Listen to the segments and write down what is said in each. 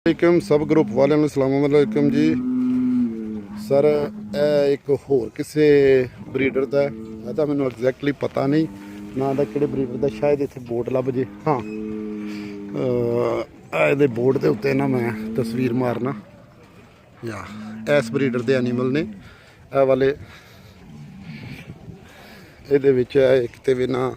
ਵਾਲੇਕਮ ਸਭ ਗਰੁੱਪ ਵਾਲਿਆਂ ਨੂੰ ਅਸਲਾਮ ਵਾਲੇਕਮ ਜੀ। ਸਰ ਇਹ ਇੱਕ ਹੋਰ ਕਿਸੇ ਬਰੀਡਰ ਦਾ ਇਹ ਤਾਂ ਮੈਨੂੰ ਐਗਜ਼ੈਕਟਲੀ ਪਤਾ ਨਹੀਂ ਨਾਂ ਦਾ, ਕਿਹੜੇ ਬਰੀਡਰ ਦਾ, ਸ਼ਾਇਦ ਇੱਥੇ ਬੋਰਡ ਲੱਭ ਜੇ। ਹਾਂ ਇਹਦੇ ਬੋਰਡ ਦੇ ਉੱਤੇ ਨਾ ਮੈਂ ਤਸਵੀਰ ਮਾਰਨਾ ਜਾਂ ਇਸ ਬਰੀਡਰ ਦੇ ਐਨੀਮਲ ਨੇ ਇਹ ਵਾਲੇ। ਇਹਦੇ ਵਿੱਚ ਇੱਕ ਤੇ ਵੀ ਨਾ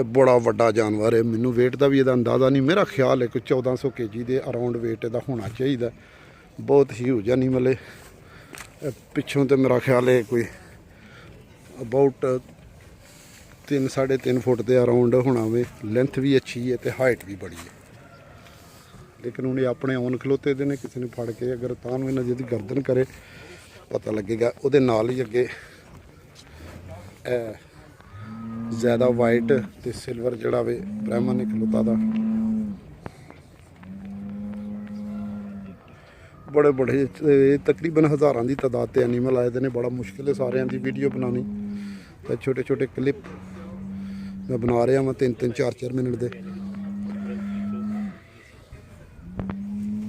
ਬੜਾ ਵੱਡਾ ਜਾਨਵਰ ਹੈ। ਮੈਨੂੰ ਵੇਟ ਦਾ ਵੀ ਇਹਦਾ ਅੰਦਾਜ਼ਾ ਨਹੀਂ, ਮੇਰਾ ਖਿਆਲ ਹੈ ਕੋਈ 1400 kg ਦੇ ਅਰਾਊਂਡ ਵੇਟ ਇਹਦਾ ਹੋਣਾ ਚਾਹੀਦਾ। ਬਹੁਤ ਹਿਊਜ ਐਨੀਮਲ ਹੈ। ਪਿੱਛੋਂ ਤੇ ਮੇਰਾ ਖਿਆਲ ਹੈ ਕੋਈ ਅਬਾਊਟ 3-3.5 ਫੁੱਟ ਦੇ ਅਰਾਊਂਡ ਹੋਣਾ ਵੇ। ਲੈਂਥ ਵੀ ਅੱਛੀ ਹੈ ਤੇ ਹਾਈਟ ਵੀ ਬੜੀ ਹੈ। ਲੇਕਿਨ ਹੁਣ ਇਹ ਆਪਣੇ ਆਉਣ ਖਲੋਤੇ ਦੇ ਨੇ, ਕਿਸੇ ਨੇ ਫੜ ਕੇ ਅਗਰ ਤਾਂ ਨੂੰ ਇਹਨਾਂ ਜਿਹਦੀ ਗਰਦਨ ਕਰੇ ਪਤਾ ਲੱਗੇਗਾ। ਉਹਦੇ ਨਾਲ ਹੀ ਅੱਗੇ ਜ਼ਿਆਦਾ ਵਾਈਟ ਤੇ ਸਿਲਵਰ ਜਿਹੜਾ ਵੇ ਬ੍ਰਾਹਮਣ ਨੇ ਖਲੋਤਾ ਦਾ। ਬੜੇ ਬੜੇ ਤਕਰੀਬਨ ਹਜ਼ਾਰਾਂ ਦੀ ਤਾਦਾਦ ਤੇ ਐਨੀਮਲ ਆਏ ਦੇ ਨੇ। ਬੜਾ ਮੁਸ਼ਕਿਲ ਹੈ ਸਾਰਿਆਂ ਦੀ ਵੀਡੀਓ ਬਣਾਉਣੀ। ਤੇ ਛੋਟੇ ਛੋਟੇ ਕਲਿੱਪ ਮੈਂ ਬਣਾ ਰਿਹਾ ਵਾਂ 3-3 4-4 ਮਿੰਟ ਦੇ।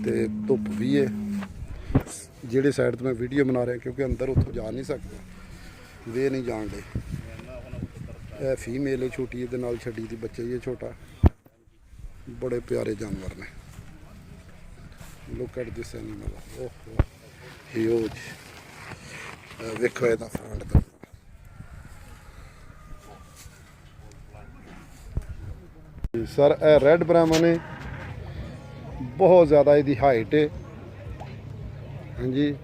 ਤੇ ਧੁੱਪ ਵੀ ਹੈ ਜਿਹੜੇ ਸਾਈਡ ਤੋਂ ਮੈਂ ਵੀਡੀਓ ਬਣਾ ਰਿਹਾ, ਕਿਉਂਕਿ ਅੰਦਰ ਉੱਥੋਂ ਜਾ ਨਹੀਂ ਸਕਦਾ, ਵੇ ਨਹੀਂ ਜਾਣ ਦੇ। ਇਹ ਫੀਮੇਲ ਹੈ, ਛੋਟੀ ਇਹਦੇ ਨਾਲ ਛੱਡੀ ਦੀ ਬੱਚਾ ਹੀ ਹੈ ਛੋਟਾ। ਬੜੇ ਪਿਆਰੇ ਜਾਨਵਰ ਨੇ। ਲੁੱਕ ਐਟ ਦਿਸ ਐਨੀਮਲ, ਓਹ ਹਿਊਜ। ਵੇਖੋ ਇਹਦਾ ਫਰੰਟ ਦਾ। ਸਰ ਇਹ ਰੈੱਡ ਬ੍ਰਾਹਮਣ ਹੈ, ਬਹੁਤ ਜ਼ਿਆਦਾ ਇਹਦੀ ਹਾਈਟ ਹੈ। ਹਾਂਜੀ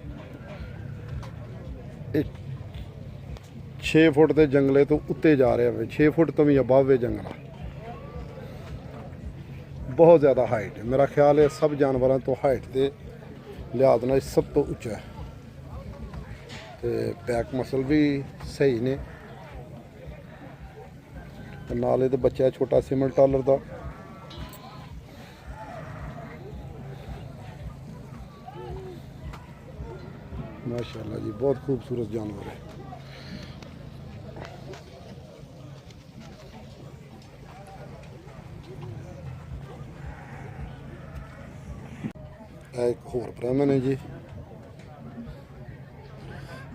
6 ਫੁੱਟ ਦੇ ਜੰਗਲੇ ਤੋਂ ਉੱਤੇ ਜਾ ਰਿਹਾ ਵੇ, 6 ਫੁੱਟ ਤੋਂ ਵੀ ਅਬਵ ਹੈ ਜੰਗਲਾ। ਬਹੁਤ ਜ਼ਿਆਦਾ ਹਾਈਟ ਹੈ। ਮੇਰਾ ਖਿਆਲ ਹੈ ਸਭ ਜਾਨਵਰਾਂ ਤੋਂ ਹਾਈਟ ਦੇ ਲਿਹਾਜ਼ ਨਾਲ ਸਭ ਤੋਂ ਉੱਚਾ ਹੈ। ਤੇ ਬੈਕ ਮਸਲ ਵੀ ਸਹੀ ਨੇ। ਨਾਲੇ ਤੇ ਬੱਚਾ ਛੋਟਾ ਸਿਮਲ ਟਾਲਰ ਦਾ। ਮਾਸ਼ਾਅੱਲਾ ਜੀ, ਬਹੁਤ ਖੂਬਸੂਰਤ ਜਾਨਵਰ ਹੈ। ਇਹ ਇੱਕ ਹੋਰ ਬ੍ਰਾਹਮਣ ਹੈ ਜੀ।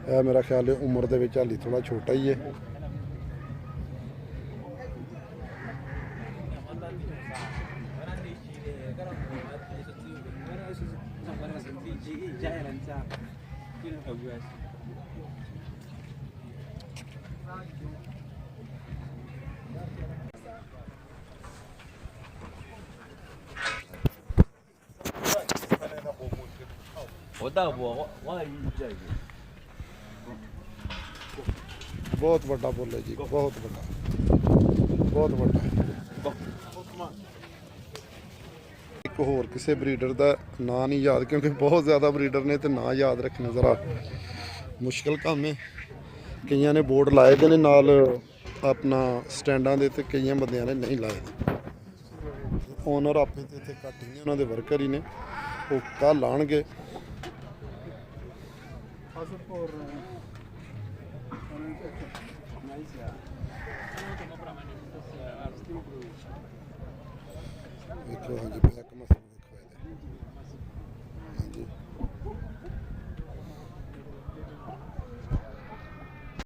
ਇਹ ਮੇਰਾ ਖਿਆਲ ਹੈ ਉਮਰ ਦੇ ਵਿੱਚ ਹਾਲੀ ਥੋੜਾ ਛੋਟਾ ਹੀ ਹੈ। ਬਹੁਤ ਵੱਡਾ ਬੁੱਲ ਹੈ ਜੀ, ਬਹੁਤ ਵੱਡਾ, ਬਹੁਤ ਵੱਡਾ। ਇੱਕ ਹੋਰ ਕਿਸੇ ਬਰੀਡਰ ਦਾ ਨਾਂ ਨਹੀਂ ਯਾਦ, ਕਿਉਂਕਿ ਬਹੁਤ ਜ਼ਿਆਦਾ ਬਰੀਡਰ ਨੇ ਤੇ ਨਾਂ ਯਾਦ ਰੱਖਣਾ ਜ਼ਰਾ ਮੁਸ਼ਕਿਲ ਕੰਮ ਹੈ। ਕਈਆਂ ਨੇ ਬੋਰਡ ਲਾਏ ਦੇ ਨੇ ਨਾਲ ਆਪਣਾ ਸਟੈਂਡਾਂ ਦੇ, ਤੇ ਕਈਆਂ ਬੰਦਿਆਂ ਨੇ ਨਹੀਂ ਲਾਏ ਦੇ। ਓਨਰ ਆਪੇ ਤੇ ਇੱਥੇ ਘੱਟ ਹੀ ਨੇ, ਉਹਨਾਂ ਦੇ ਵਰਕਰ ਹੀ ਨੇ। ਉਹ ਕੱਲ੍ਹ ਆਉਣਗੇ। ਦੇਖੋ ਹਾਂਜੀ